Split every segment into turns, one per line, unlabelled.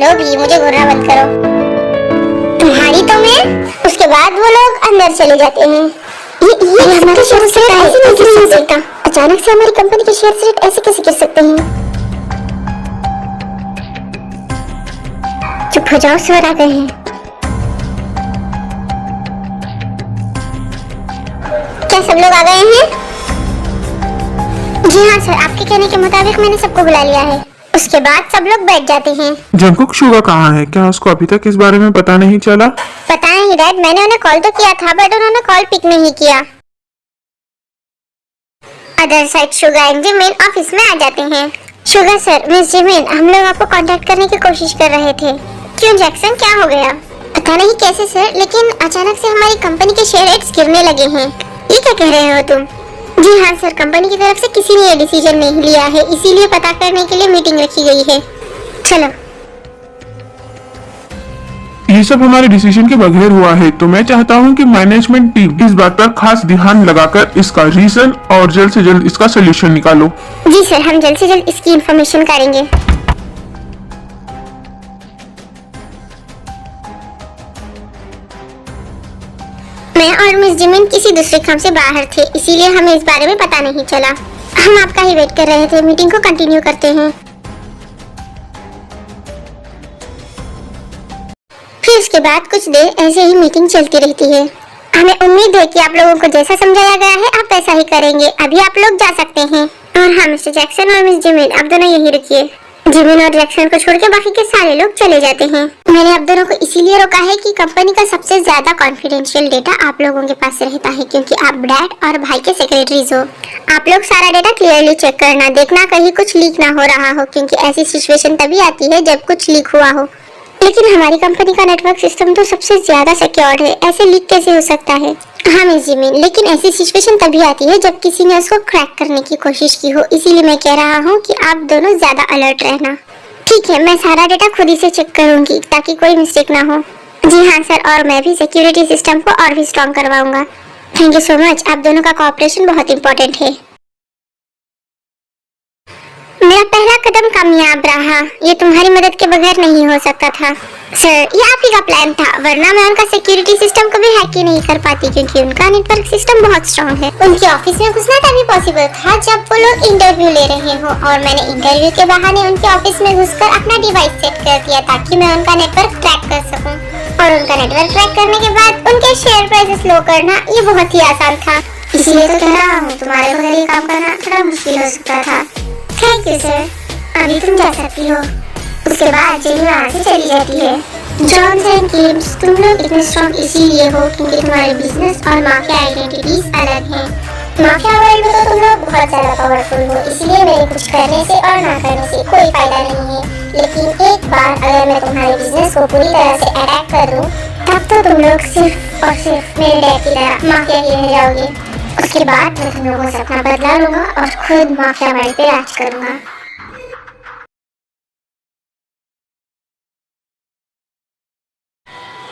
चलो भी, मुझे घूरना बंद करो। तुम्हारी तो मैं। उसके बाद वो लोग अंदर चले जाते हैं। ये हमारा शेयर रेट ऐसे नहीं गिर सकता। अचानक से हमारी कंपनी के शेयर रेट ऐसे कैसे गिर सकते हैं? चुप हो जाओ, सर आ गए हैं। क्या सब लोग आ गए हैं? जी हाँ सर, आपके कहने के मुताबिक मैंने सबको बुला लिया है। उसके बाद सब लोग बैठ जाते हैं।
जंगकुक शुगा कहाँ है? क्या उसको अभी तक इस बारे में पता नहीं चला?
पता नहीं डैड, मैंने उन्हें कॉल तो किया था बट उन्होंने कॉल पिक नहीं किया। Other side Suga and Jimin office में आ जाते हैं। शुगा सर, मिस जिमिन, हम लोग आपको कांटेक्ट करने की कोशिश कर रहे थे। क्यों जैक्सन, क्या हो गया? पता नहीं कैसे सर, लेकिन अचानक से हमारी कंपनी के शेयर रेट्स गिरने लगे हैं। ये क्या कह रहे हो तुम? जी हाँ सर, कंपनी की तरफ से किसी ने ये डिसीजन नहीं लिया है, इसीलिए पता करने के लिए मीटिंग रखी गई है। चलो।
ये सब हमारे डिसीजन के बगैर हुआ है, तो मैं चाहता हूँ कि मैनेजमेंट टीम इस बात पर खास ध्यान लगाकर इसका रीजन और जल्द से जल्द इसका सोल्यूशन निकालो।
जी सर, हम जल्द से जल्द इसकी इंफॉर्मेशन करेंगे। मैं और मिस जिमिन किसी दूसरे काम से बाहर थे, इसीलिए हमें इस बारे में पता नहीं चला। हम आपका ही वेट कर रहे थे। मीटिंग को कंटिन्यू करते हैं। फिर उसके बाद कुछ देर ऐसे ही मीटिंग चलती रहती है। हमें उम्मीद है कि आप लोगों को जैसा समझाया गया है आप वैसा ही करेंगे। अभी आप लोग जा सकते हैं। और हाँ मिस्टर जैक्सन और मिस जिमिन, आप दोनों यही रुकिए। जिमिन और जैक्सन को छोड़ के बाकी के सारे लोग चले जाते हैं। मैंने आप दोनों को इसीलिए रोका है कि कंपनी का सबसे ज्यादा कॉन्फिडेंशियल डेटा आप लोगों के पास रहता है, क्योंकि आप डैड और भाई के सेक्रेटरीज हो। आप लोग सारा डेटा क्लियरली चेक करना, देखना कहीं कुछ लीक ना हो रहा हो, क्योंकि ऐसी सिचुएशन तभी आती है जब कुछ लीक हुआ हो। लेकिन हमारी कंपनी का नेटवर्क सिस्टम तो सबसे ज्यादा सिक्योर्ड है, ऐसे लीक कैसे हो सकता है? हाँ मिस जिमिन, लेकिन ऐसी सिचुएशन तभी आती है जब किसी ने उसको क्रैक करने की कोशिश की हो, इसीलिए मैं कह रहा हूँ कि आप दोनों ज्यादा अलर्ट रहना। ठीक है, मैं सारा डेटा खुद ही से चेक करूंगी ताकि कोई मिस्टेक ना हो। जी हाँ सर, और मैं भी सिक्योरिटी सिस्टम को और भी स्ट्रॉन्ग करवाऊंगा। थैंक यू सो मच, आप दोनों का कोऑपरेशन बहुत इंपॉर्टेंट है। मेरा पहला कदम कामयाब रहा, ये तुम्हारी मदद के बगैर नहीं हो सकता था। सर, ये आप ही का प्लान था, वरना मैं उनका सिक्योरिटी सिस्टम को भी हैक ही नहीं कर पाती, क्योंकि उनका नेटवर्क सिस्टम बहुत स्ट्रांग है। उनके ऑफिस में घुसना तभी पॉसिबल था जब वो लोग इंटरव्यू ले रहे हो, और मैंने इंटरव्यू के बहाने उनके ऑफिस में घुसकर अपना डिवाइस सेट कर दिया ताकि मैं उनका नेटवर्क ट्रैक कर सकूं। और उनका नेटवर्क ट्रैक करने के बाद उनके शेयर प्राइसेस लो करना, ये बहुत ही आसान था। इसलिए तो कह रहा हूँ, तुम्हारे बगैर ये काम करना थोड़ा मुश्किल हो सकता था। थैंक यू सर, अभी तुम जा सकती हो। उसके बाद जेनी वहाँ से चली जाती है। जॉन्स एंड किम्स, तुम लोग इतने स्ट्रॉन्ग इसीलिए हो क्योंकि तुम्हारे बिजनेस और माफिया आइडेंटिटीज अलग हैं। माफिया वर्ल्ड में तो तुम लोग बहुत ज्यादा पावरफुल हो, इसलिए मेरे कुछ करने से और ना करने से कोई फायदा नहीं है। लेकिन एक बार अगर मैं तुम्हारे बिजनेस को पूरी तरह से अटैक कर दूं, तब तो तुम लोग सिर्फ और सिर्फ मेरे डैड की तरह माफिया ही रह जाओगे। उसके बाद मैं तुम लोगों से अपना बदला लूंगा और खुद माफिया वर्ल्ड पे राज करूंगा।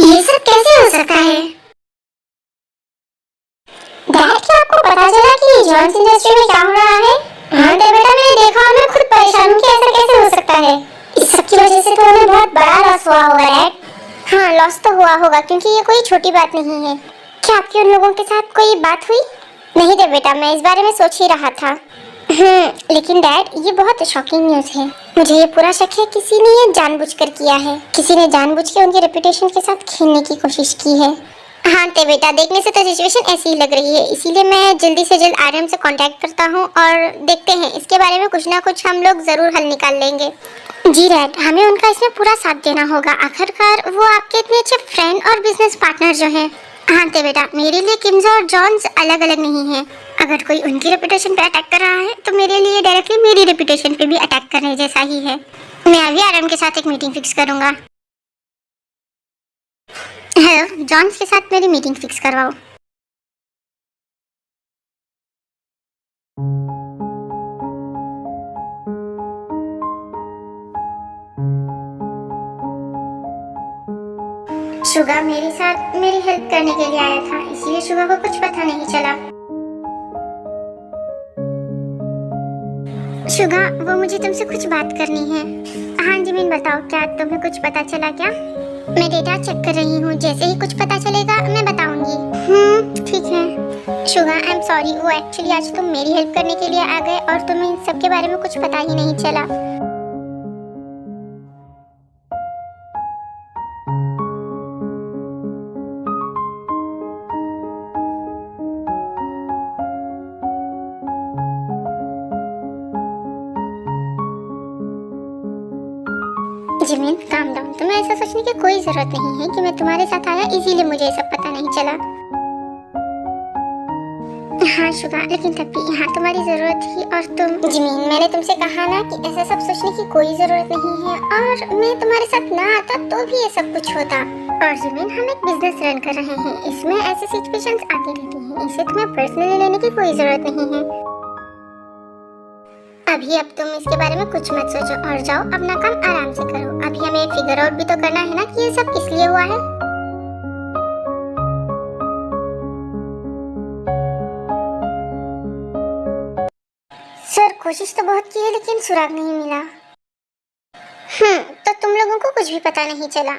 ये सब कैसे हो सकता है? डैड, क्या आपको पता चला कि जॉन्स इंडस्ट्री में क्या हो रहा है? हाँ तो बेटा, मैंने देखा और मैं खुद परेशान हूँ कि ऐसा कैसे हो सकता है। इस सब की वजह से तो हमें बहुत बड़ा लॉस हुआ होगा डैड। हाँ, लॉस तो हुआ होगा क्योंकि ये कोई छोटी बात नहीं है। क्या आपके उन लोगों के साथ कोई बात हुई? नहीं रे बेटा, मैं इस बारे में सोच ही रहा था। लेकिन डैड, ये बहुत शॉकिंग न्यूज़ है। मुझे ये पूरा शक है किसी ने ये जानबूझकर किया है। किसी ने जानबूझ के उनके रेपुटेशन के साथ खेलने की कोशिश की है। हाँ ते बेटा, देखने से तो सिचुएशन ऐसी ही लग रही है, इसीलिए मैं जल्दी से जल्द आरएम से कांटेक्ट करता हूँ और देखते हैं, इसके बारे में कुछ ना कुछ हम लोग जरूर हल निकाल लेंगे। जी डैड, हमें उनका इसमें पूरा साथ देना होगा। आखिरकार वो आपके इतने अच्छे फ्रेंड और बिजनेस पार्टनर जो हैं। हाँ ते बेटा, मेरे लिए किम्स और जॉन्स अलग अलग नहीं है। अगर कोई उनकी रेपुटेशन पे अटैक कर रहा है तो मेरे लिए डायरेक्टली मेरी रेपुटेशन पे भी अटैक करने जैसा ही है। मैं अभी आरएम के साथ एक मीटिंग फिक्स करूंगा। हेलो, जॉन्स के साथ मेरी मीटिंग फिक्स करवाओ। शुगा मेरे साथ मेरी हेल्प करने के लिए आया था, इसीलिए शुगा को कुछ पता नहीं चला। शुगा, वो मुझे तुमसे कुछ बात करनी है। हाँ जिमिन बताओ, क्या तुम्हें कुछ पता चला क्या? मैं डेटा चेक कर रही हूँ, जैसे ही कुछ पता चलेगा मैं बताऊंगी। ठीक है। शुगा आई एम सॉरी, वो एक्चुअली आज तुम मेरी हेल्प करने के लिए आ गए और तुम्हें इन सब के बारे में कुछ पता ही नहीं चला। जिमिन काम डाउन, तुम्हें ऐसा सोचने की कोई जरूरत नहीं है कि मैं तुम्हारे साथ आया इसीलिए मुझे ये सब पता नहीं चला। हाँ शुगा, लेकिन तब भी यहाँ तुम्हारी जरूरत थी और तुम। जिमिन मैंने तुमसे कहा ना कि ऐसा सब सोचने की कोई जरूरत नहीं है, और मैं तुम्हारे साथ ना आता तो भी ये सब कुछ होता। और जिमिन हम एक बिजनेस रन कर रहे हैं, इसमें ऐसी सिचुएशंस आती रहती हैं, इसे तुम्हें पर्सनली लेने की कोई जरूरत नहीं है। अभी अब तुम इसके बारे में कुछ मत सोचो और जाओ अपना काम आराम से करो। अभी हमें फिगर आउट भी तो करना है ना कि ये सब किस लिए हुआ है। सर कोशिश तो बहुत की है लेकिन सुराग नहीं मिला। तो तुम लोगों को कुछ भी पता नहीं चला?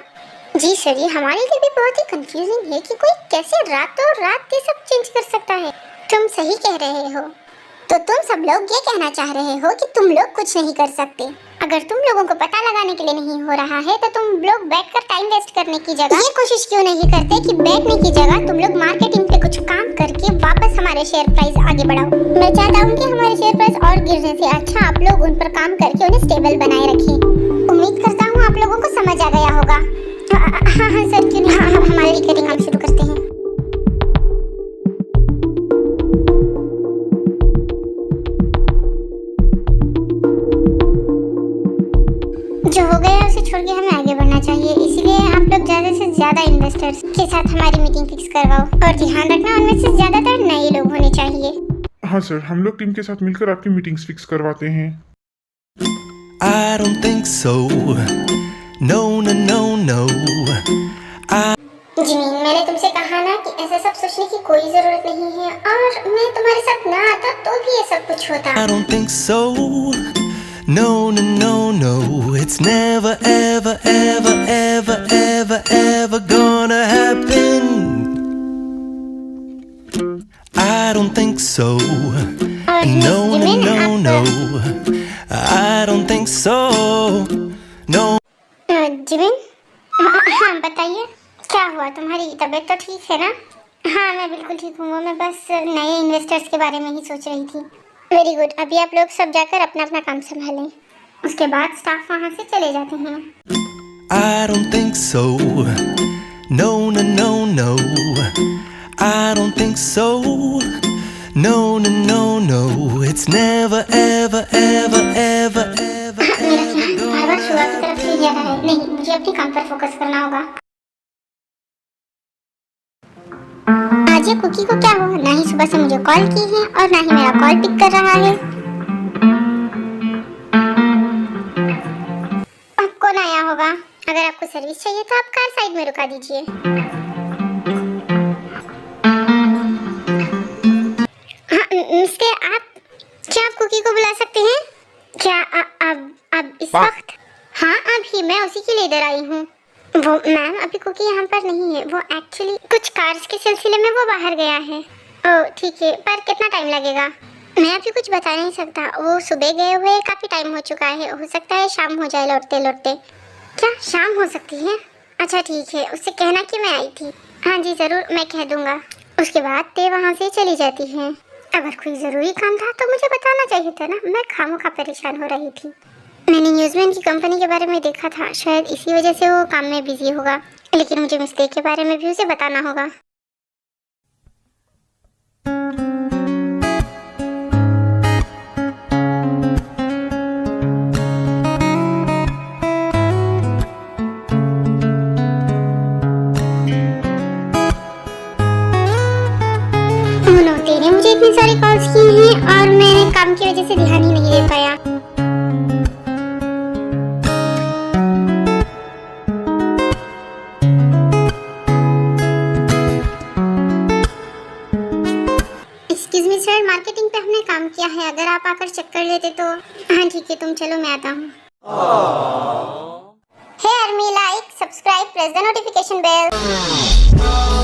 जी सर, ये हमारे लिए भी बहुत ही कंफ्यूजिंग है कि कोई कैसे रातों रात ये सब चेंज कर सकता है। तुम सही कह रहे हो। तो तुम सब लोग ये कहना चाह रहे हो कि तुम लोग कुछ नहीं कर सकते? अगर तुम लोगों को पता लगाने के लिए नहीं हो रहा है तो तुम लोग बैठकर टाइम वेस्ट करने की जगह ये कोशिश क्यों नहीं करते कि बैठने की जगह तुम लोग मार्केटिंग पे कुछ काम करके वापस हमारे शेयर प्राइस आगे बढ़ाओ। मैं चाहता हूँ कि हमारे शेयर प्राइस और गिरने से अच्छा आप लोग उन पर काम करके उन्हें स्टेबल बनाए रखें। उम्मीद करता हूँ आप लोगों को समझ आ गया होगा। हाँ सर, क्यों नहीं, हम हमारे रिकरिंग काम शुरू करते हैं। जो हो गया उसे छोड़ के हमें आगे बढ़ना चाहिए, इसीलिए आप लोग ज्यादा से ज्यादा इन्वेस्टर्स के साथ हमारी मीटिंग फिक्स करवाओ और ध्यान रखना उनमें से ज्यादातर नए लोग होने चाहिए।
हाँ सर, हम लोग टीम के साथ मिलकर आपकी मीटिंग्स फिक्स करवाते हैं।
I don't think so. No, no, no, no.
Jimin मैंने तुमसे कहा ना कि ऐसा सब सोचने की कोई जरूरत नहीं है, और मैं तुम्हारे साथ ना आता तो भी ये सब कुछ होता।
I don't think so. No, no, no, no. It's never, ever, ever, ever, ever, ever gonna happen. I don't think so. No, no, no, no. I don't think so. No.
Jimin हाँ बताइए, क्या हुआ? तुम्हारी तबीयत तो ठीक है ना? हाँ मैं बिल्कुल ठीक हूँ, मैं बस नए इन्वेस्टर्स के बारे में ही सोच रही थी। वेरी गुड, अभी आप लोग सब जाकर अपना अपना काम संभालें, उसके बाद स्टाफ वहाँ से चले जाते हैं।
I don't think so. No, no, no, no. I don't think so. No, no, no, no. It's never, ever, ever, ever, ever, ever
bar bar sugar की तरफ ले जा रहा है। नहीं, मुझे अपने काम पर फोकस करना होगा। आज ये कुकी को क्या हुआ? ना ही सुबह से मुझे कॉल की है और ना ही मेरा कॉल पिक कर रहा है। अब कौन आया होगा? अगर आपको सर्विस चाहिए तो आप कार साइड में रुका दीजिए। हाँ मिस्टर, आप क्या आप कुकी को बुला सकते हैं? क्या अब इस वक्त? हाँ अभी मैं उसी के लिए इधर आई हूँ। वो मैम अभी कुकी यहाँ पर नहीं है, वो एक्चुअली कुछ कार्स के सिलसिले में वो बाहर गया है। ओह ठीक है, पर कितना टाइम लगेगा? मैं अभी कुछ बता नहीं सकता, वो सुबह गए हुए काफ़ी टाइम हो चुका है, हो सकता है शाम हो जाए लौटते लौटते। क्या शाम हो सकती है? अच्छा ठीक है, उससे कहना कि मैं आई थी। हाँ जी ज़रूर, मैं कह दूँगा। उसके बाद ते वहाँ से चली जाती हैं। अगर कोई ज़रूरी काम था तो मुझे बताना चाहिए था ना, मैं खामोखा परेशान हो रही थी। मैंने न्यूज़मैन की कंपनी के बारे में देखा था, शायद इसी वजह से वो काम में बिजी होगा, लेकिन मुझे मिस्टेक के बारे में भी उसे बताना होगा। तेरे मुझे इतनी सारी कॉल्स की हैं और मैंने काम की वजह से ध्यान ही नहीं दे पाया। एक्सक्यूज मी सर, मार्केटिंग पे हमने काम किया है, अगर आप आकर चेक कर लेते तो। हाँ ठीक है, तुम चलो मैं आता हूँ। Hey army, like, subscribe, press the notification bell.